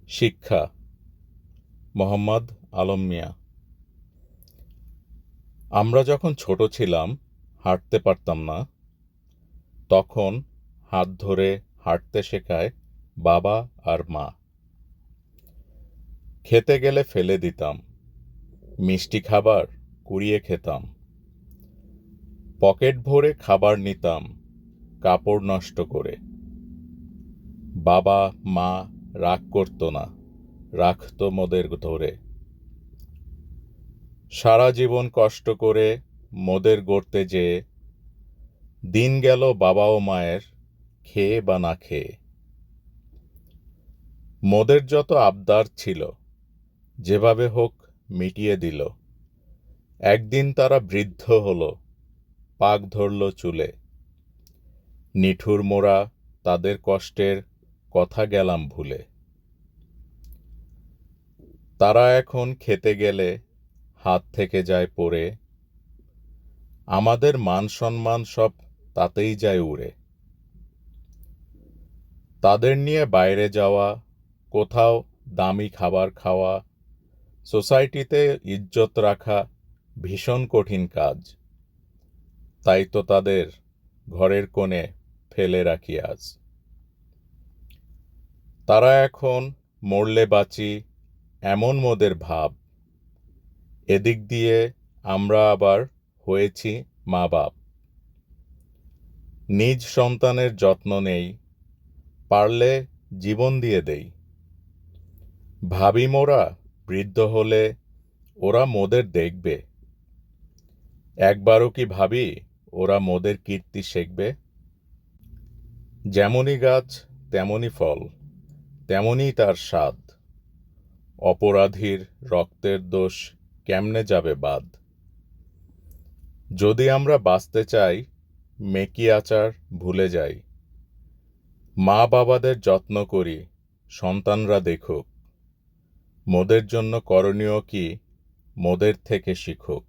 শিক্ষা মোহাম্মদ আলম মিয়া। আমরা যখন ছোট ছিলাম, হাঁটতে পারতাম না, তখন হাত ধরে হাঁটতে শেখায় বাবা আর মা। খেতে গেলে ফেলে দিতাম, মিষ্টি খাবার কুড়িয়ে খেতাম, পকেট ভরে খাবার নিতাম কাপড় নষ্ট করে। বাবা মা রাগ করতো না, রাখতো মোদের ধরে। সারা জীবন কষ্ট করে মোদের গড়তে যেয়ে দিন গেল বাবা ও মায়ের খেয়ে বা না খেয়ে। মোদের যত আবদার ছিল যেভাবে হোক মিটিয়ে দিল। একদিন তারা বৃদ্ধ হলো, পাক ধরল চুলে। নিঠুর মোরা তাদের কষ্টের কথা গেলাম ভুলে। তারা এখন খেতে গেলে হাত থেকে যায় পড়ে, আমাদের মান সম্মান সব তাতেই যায় উড়ে। তাদের নিয়ে বাইরে যাওয়া, কোথাও দামি খাবার খাওয়া, সোসাইটিতে ইজ্জত রাখা ভীষণ কঠিন কাজ। তাই তো তাদের ঘরের কোণে ফেলে রাখি আজ। তারা এখন মরলে বাঁচি এমন মোদের ভাব। এদিক দিয়ে আমরা আবার হয়েছি মা বাপ। নিজ সন্তানের যত্ন নেই, পারলে জীবন দিয়ে দেই। ভাবি মোরা বৃদ্ধ হলে ওরা মোদের দেখবে, একবারও কি ভাবি ওরা মোদের কীর্তি শিখবে? যেমনই গাছ তেমনই ফল, তেমনই তার স্বাদ। অপরাধীর রক্তের দোষ কেমনে যাবে বাদ? যদি আমরা বাঁচতে চাই, মেকি আচার ভুলে যাই। মা বাবাদের যত্ন করি, সন্তানরা দেখুক। মোদের জন্য করণীয় কি মোদের থেকে শিখুক।